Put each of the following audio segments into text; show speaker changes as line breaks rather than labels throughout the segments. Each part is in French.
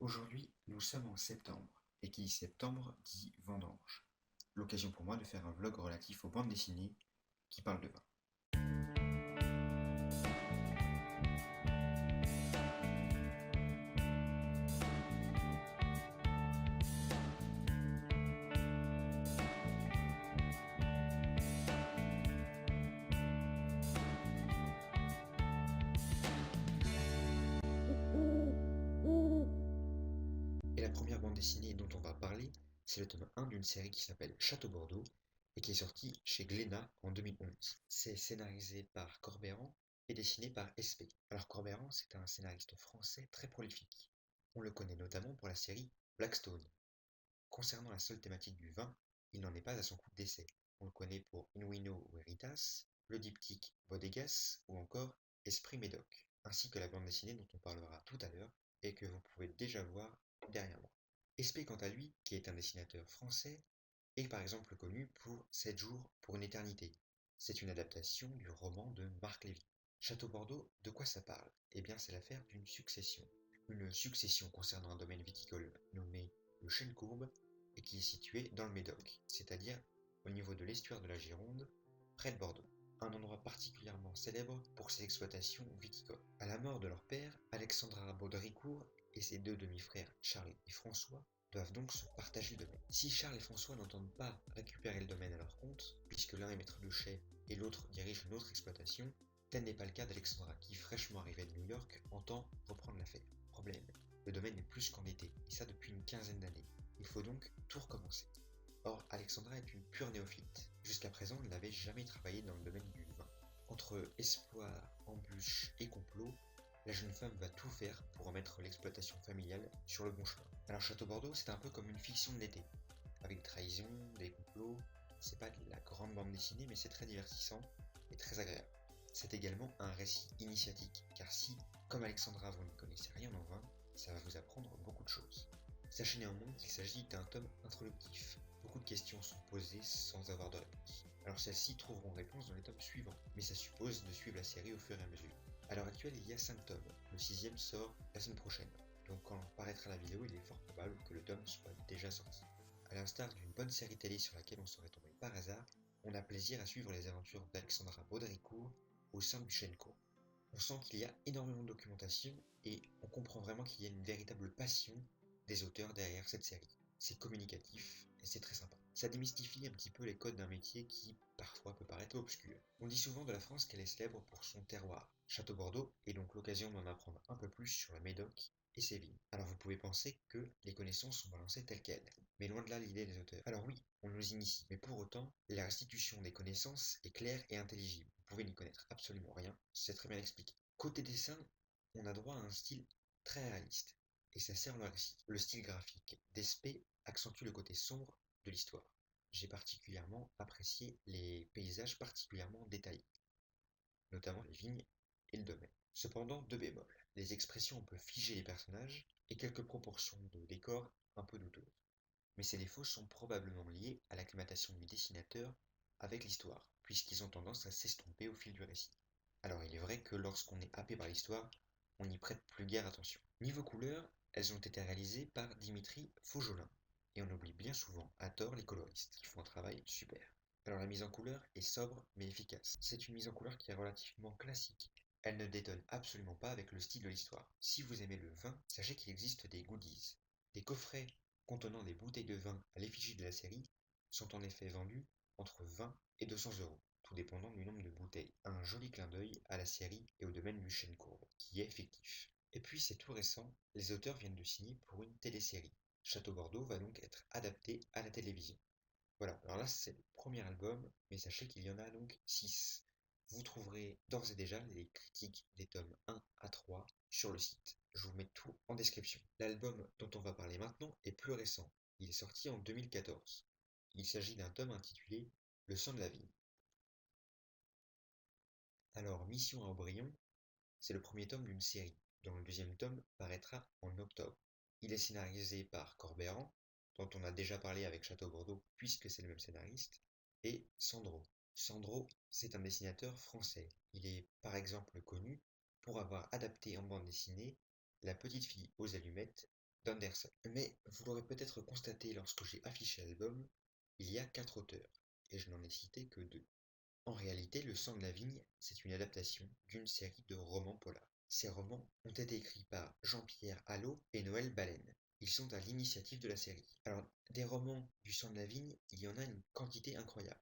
Aujourd'hui, nous sommes en septembre, et qui dit septembre dit vendange. L'occasion pour moi de faire un vlog relatif aux bandes dessinées qui parlent de vin. Et la première bande dessinée dont on va parler, c'est le tome 1 d'une série qui s'appelle Château Bordeaux et qui est sortie chez Glénat en 2011. C'est scénarisé par Corbeyran et dessiné par SP. Alors Corbeyran, c'est un scénariste français très prolifique. On le connaît notamment pour la série Blackstone. Concernant la seule thématique du vin, il n'en est pas à son coup d'essai. On le connaît pour In Vino Veritas, le diptyque Bodegas ou encore Esprit Médoc, ainsi que la bande dessinée dont on parlera tout à l'heure et que vous pouvez déjà voir derrière moi. Esprit, quant à lui, qui est un dessinateur français, est par exemple connu pour 7 jours pour une éternité. C'est une adaptation du roman de Marc Lévy. Château Bordeaux, de quoi ça parle? Eh bien, c'est l'affaire d'une succession. Une succession concernant un domaine viticole nommé le Chêne-Courbe et qui est situé dans le Médoc, c'est-à-dire au niveau de l'estuaire de la Gironde, près de Bordeaux. Un endroit particulièrement célèbre pour ses exploitations viticoles. À la mort de leur père, Alexandra Baudricourt et ses deux demi-frères Charles et François doivent donc se partager le domaine. Si Charles et François n'entendent pas récupérer le domaine à leur compte, puisque l'un est maître de chai et l'autre dirige une autre exploitation, tel n'est pas le cas d'Alexandra qui, fraîchement arrivée de New York, entend reprendre l'affaire. Problème, le domaine est plus qu'endetté, et ça depuis une quinzaine d'années. Il faut donc tout recommencer. Or, Alexandra est une pure néophyte. Jusqu'à présent, elle n'avait jamais travaillé dans le domaine du vin. Entre espoir, embûches et complot, la jeune femme va tout faire pour remettre l'exploitation familiale sur le bon chemin. Alors Château Bordeaux, c'est un peu comme une fiction de l'été, avec des trahisons, des complots. C'est pas de la grande bande dessinée, mais c'est très divertissant et très agréable. C'est également un récit initiatique, car si, comme Alexandra, vous ne connaissez rien en vin, ça va vous apprendre beaucoup de choses. Sachez néanmoins qu'il s'agit d'un tome introductif. Beaucoup de questions sont posées sans avoir de réponse. Alors celles-ci trouveront réponse dans les tomes suivants, mais ça suppose de suivre la série au fur et à mesure. À l'heure actuelle, il y a 5 tomes. Le sixième sort la semaine prochaine. Donc quand paraîtra la vidéo, il est fort probable que le tome soit déjà sorti. À l'instar d'une bonne série télé sur laquelle on serait tombé par hasard, on a plaisir à suivre les aventures d'Alexandra Baudricourt au sein du Chêne-Courbe. On sent qu'il y a énormément de documentation et on comprend vraiment qu'il y a une véritable passion des auteurs derrière cette série. C'est communicatif et c'est très sympa. Ça démystifie un petit peu les codes d'un métier qui parfois peut paraître obscur. On dit souvent de la France qu'elle est célèbre pour son terroir. Château Bordeaux est donc l'occasion d'en apprendre un peu plus sur le Médoc et ses vignes. Alors vous pouvez penser que les connaissances sont balancées telles quelles, mais loin de là l'idée des auteurs. Alors oui, on nous initie, mais pour autant, la restitution des connaissances est claire et intelligible. Vous pouvez n'y connaître absolument rien, c'est très bien expliqué. Côté dessin, on a droit à un style très réaliste, et ça sert le récit. Le style graphique d'Espé accentue le côté sombre de l'histoire. J'ai particulièrement apprécié les paysages particulièrement détaillés, notamment les vignes et le domaine. Cependant, deux bémols. Les expressions un peu figées des personnages et quelques proportions de décor un peu douteuses. Mais ces défauts sont probablement liés à l'acclimatation du dessinateur avec l'histoire, puisqu'ils ont tendance à s'estomper au fil du récit. Alors il est vrai que lorsqu'on est happé par l'histoire, on n'y prête plus guère attention. Niveau couleurs, elles ont été réalisées par Dimitri Faujolin, et on oublie bien souvent, à tort, les coloristes, qui font un travail super. Alors la mise en couleur est sobre mais efficace. C'est une mise en couleur qui est relativement classique. Elle ne détonne absolument pas avec le style de l'histoire. Si vous aimez le vin, sachez qu'il existe des goodies. Des coffrets contenant des bouteilles de vin à l'effigie de la série sont en effet vendus entre 20 et 200 €, tout dépendant du nombre de bouteilles. Un joli clin d'œil à la série et au domaine du Chêne-Courbe, qui est fictif. Et puis c'est tout récent, les auteurs viennent de signer pour une télésérie. Château Bordeaux va donc être adapté à la télévision. Voilà, alors là c'est le premier album, mais sachez qu'il y en a donc 6. Vous trouverez d'ores et déjà les critiques des tomes 1 à 3 sur le site. Je vous mets tout en description. L'album dont on va parler maintenant est plus récent. Il est sorti en 2014. Il s'agit d'un tome intitulé Le sang de la vigne. Alors, Mission à Aubryon, c'est le premier tome d'une série, dont le deuxième tome paraîtra en octobre. Il est scénarisé par Corbeyran, dont on a déjà parlé avec Château Bordeaux, puisque c'est le même scénariste, et Sandro. Sandro, c'est un dessinateur français. Il est par exemple connu pour avoir adapté en bande dessinée La petite fille aux allumettes d'Anderson. Mais vous l'aurez peut-être constaté lorsque j'ai affiché l'album, il y a 4 auteurs, et je n'en ai cité que 2. En réalité, Le sang de la vigne, c'est une adaptation d'une série de romans polars. Ces romans ont été écrits par Jean-Pierre Allot et Noël Baleine. Ils sont à l'initiative de la série. Alors, des romans du sang de la vigne, il y en a une quantité incroyable.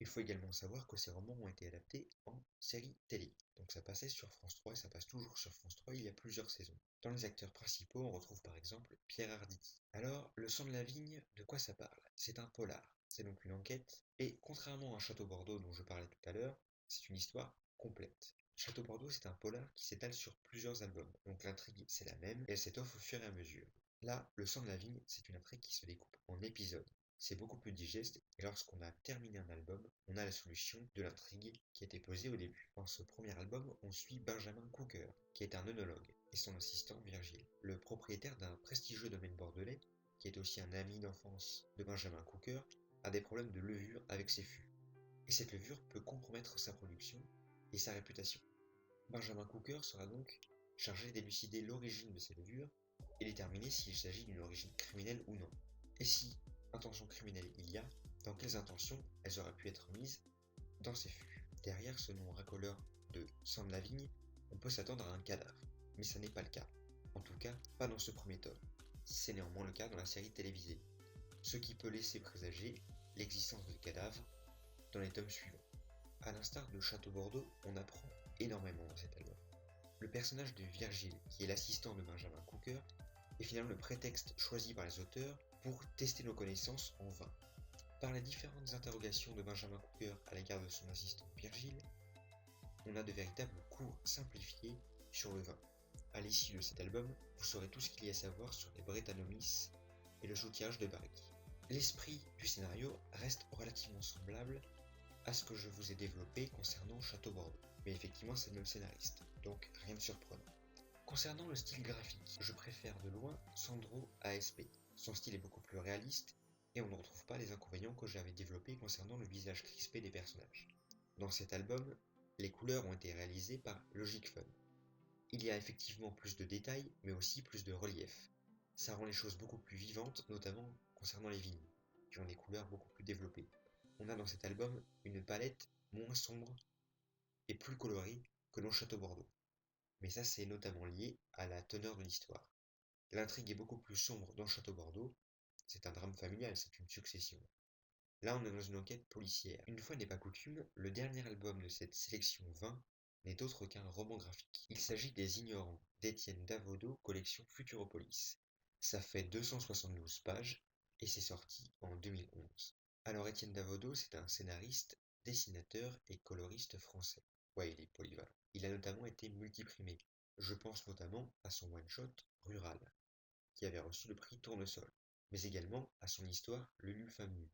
Il faut également savoir que ces romans ont été adaptés en série télé. Donc ça passait sur France 3 et ça passe toujours sur France 3 il y a plusieurs saisons. Dans les acteurs principaux, on retrouve par exemple Pierre Arditi. Alors, Le sang de la vigne, de quoi ça parle? C'est un polar. C'est donc une enquête, et contrairement à Château Bordeaux dont je parlais tout à l'heure, c'est une histoire complète. Château Bordeaux, c'est un polar qui s'étale sur plusieurs albums, donc l'intrigue c'est la même, et elle s'étoffe au fur et à mesure. Là, Le sang de la vigne, c'est une intrigue qui se découpe en épisodes. C'est beaucoup plus digeste, et lorsqu'on a terminé un album, on a la solution de l'intrigue qui était posée au début. Dans ce premier album, on suit Benjamin Cooker, qui est un œnologue, et son assistant Virgile, le propriétaire d'un prestigieux domaine bordelais, qui est aussi un ami d'enfance de Benjamin Cooker, a des problèmes de levure avec ses fûts. Et cette levure peut compromettre sa production et sa réputation. Benjamin Cooker sera donc chargé d'élucider l'origine de ces levures et déterminer s'il s'agit d'une origine criminelle ou non. Et si intention criminelle il y a, dans quelles intentions elles auraient pu être mises dans ces fûts. Derrière ce nom racoleur de sang de la vigne, on peut s'attendre à un cadavre, mais ça n'est pas le cas. En tout cas, pas dans ce premier tome. C'est néanmoins le cas dans la série télévisée, ce qui peut laisser présager l'existence de cadavres dans les tomes suivants. A l'instar de Château Bordeaux, on apprend énormément dans cet album. Le personnage de Virgile, qui est l'assistant de Benjamin Cooker, est finalement le prétexte choisi par les auteurs pour tester nos connaissances en vain. Par les différentes interrogations de Benjamin Cooker à l'égard de son assistant Virgile, on a de véritables cours simplifiés sur le vin. À l'issue de cet album, vous saurez tout ce qu'il y a à savoir sur les Brettanomyces et le soutillage de barriques. L'esprit du scénario reste relativement semblable à ce que je vous ai développé concernant Château Bordeaux, mais effectivement c'est le même scénariste, donc rien de surprenant. Concernant le style graphique, je préfère de loin Sandro ASP. Son style est beaucoup plus réaliste, et on ne retrouve pas les inconvénients que j'avais développés concernant le visage crispé des personnages. Dans cet album, les couleurs ont été réalisées par Logic Fun. Il y a effectivement plus de détails, mais aussi plus de relief. Ça rend les choses beaucoup plus vivantes, notamment concernant les vignes, qui ont des couleurs beaucoup plus développées. On a dans cet album une palette moins sombre et plus colorée que dans Château Bordeaux. Mais ça c'est notamment lié à la teneur de l'histoire. L'intrigue est beaucoup plus sombre dans Château Bordeaux, c'est un drame familial, c'est une succession. Là on est dans une enquête policière. Une fois n'est pas coutume, le dernier album de cette sélection 20 n'est autre qu'un roman graphique. Il s'agit des Ignorants d'Étienne Davodo, collection Futuropolis. Ça fait 272 pages et c'est sorti en 2011. Alors Étienne Davodo, c'est un scénariste, dessinateur et coloriste français. Ouais, il est polyvalent. Il a notamment été multiprimé. Je pense notamment à son one-shot Rural, qui avait reçu le prix Tournesol, mais également à son histoire Le Lufamnu,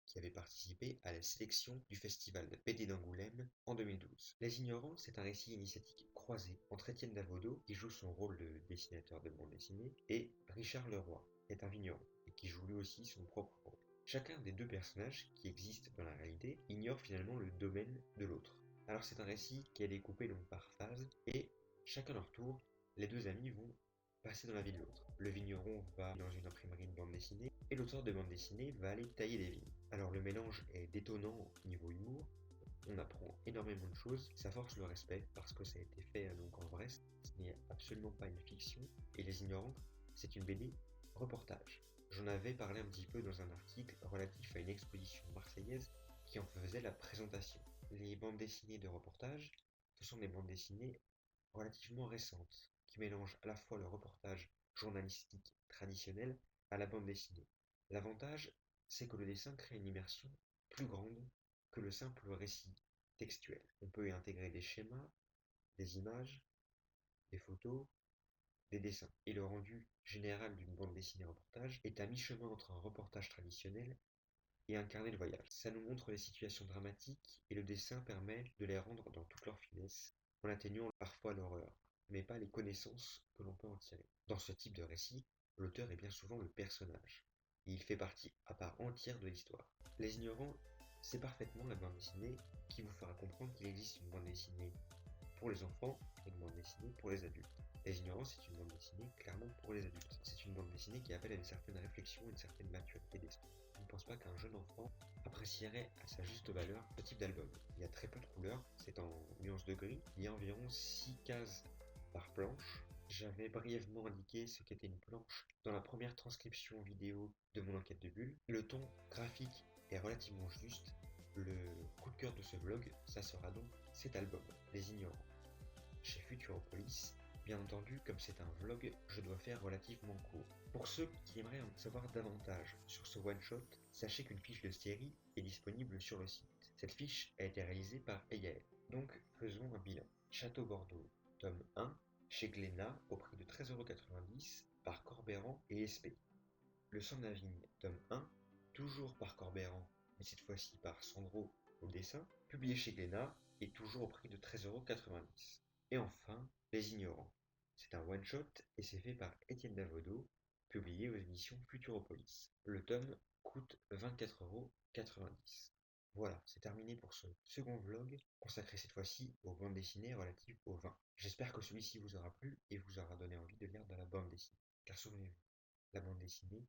qui avait participé à la sélection du festival de BD d'Angoulême en 2012. Les Ignorants, c'est un récit initiatique croisé entre Étienne Davodo, qui joue son rôle de dessinateur de bande dessinée, et Richard Leroy, qui est un vigneron, et qui joue lui aussi son propre rôle. Chacun des deux personnages qui existent dans la réalité ignore finalement le domaine de l'autre. Alors c'est un récit qui est découpé donc par phase, et chacun leur tour, les deux amis vont passer dans la vie de l'autre. Le vigneron va dans une imprimerie de bande dessinée, et l'auteur de bande dessinée va aller tailler des vignes. Alors le mélange est détonnant niveau humour, on apprend énormément de choses, ça force le respect parce que ça a été fait donc en vrai, ce n'est absolument pas une fiction, et Les Ignorants, c'est une BD reportage. J'en avais parlé un petit peu dans un article relatif à une exposition marseillaise qui en faisait la présentation. Les bandes dessinées de reportage, ce sont des bandes dessinées relativement récentes, qui mélangent à la fois le reportage journalistique traditionnel à la bande dessinée. L'avantage, c'est que le dessin crée une immersion plus grande que le simple récit textuel. On peut y intégrer des schémas, des images, des photos, des dessins. Et le rendu général d'une bande dessinée reportage est à mi-chemin entre un reportage traditionnel et un carnet de voyage. Ça nous montre les situations dramatiques et le dessin permet de les rendre dans toute leur finesse, en atténuant parfois l'horreur, mais pas les connaissances que l'on peut en tirer. Dans ce type de récit, l'auteur est bien souvent le personnage, et il fait partie à part entière de l'histoire. Les Ignorants, c'est parfaitement la bande dessinée qui vous fera comprendre qu'il existe une bande dessinée pour les enfants et une bande dessinée pour les adultes. Les Ignorants, c'est une bande dessinée clairement pour les adultes. C'est une bande dessinée qui appelle à une certaine réflexion et une certaine maturité d'esprit. Je ne pense pas qu'un jeune enfant apprécierait à sa juste valeur ce type d'album. Il y a très peu de couleurs, c'est en nuances de gris, il y a environ 6 cases par planche. J'avais brièvement indiqué ce qu'était une planche dans la première transcription vidéo de mon enquête de bulle. Le ton graphique est relativement juste. Le coup de cœur de ce vlog, ça sera donc cet album, Les Ignorants. Chez Futuropolis, bien entendu, comme c'est un vlog, je dois faire relativement court. Pour ceux qui aimeraient en savoir davantage sur ce one-shot, sachez qu'une fiche de série est disponible sur le site. Cette fiche a été réalisée par Eyael. Donc faisons un bilan. Château Bordeaux, tome 1, chez Glénat, au prix de 13,90 € par Corbeyran et Espé. Le sang de la vigne, tome 1, toujours par Corbeyran, mais cette fois-ci par Sandro au dessin, publié chez Glénat et toujours au prix de 13,90 €. Et enfin, Les Ignorants. C'est un one-shot et c'est fait par Étienne Davodo, publié aux éditions Futuropolis. Le tome coûte 24,90 €. Voilà, c'est terminé pour ce second vlog, consacré cette fois-ci aux bandes dessinées relatives au vin. J'espère que celui-ci vous aura plu et vous aura donné envie de lire de la bande dessinée. Car souvenez-vous, la bande dessinée,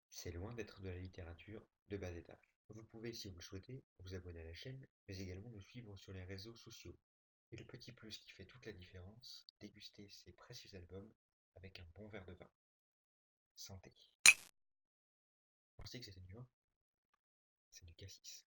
c'est loin d'être de la littérature de bas étage. Vous pouvez, si vous le souhaitez, vous abonner à la chaîne, mais également nous suivre sur les réseaux sociaux. Et le petit plus qui fait toute la différence, déguster ces précieux albums avec un bon verre de vin. Santé. Vous pensez que c'était du vin? C'est du cassis.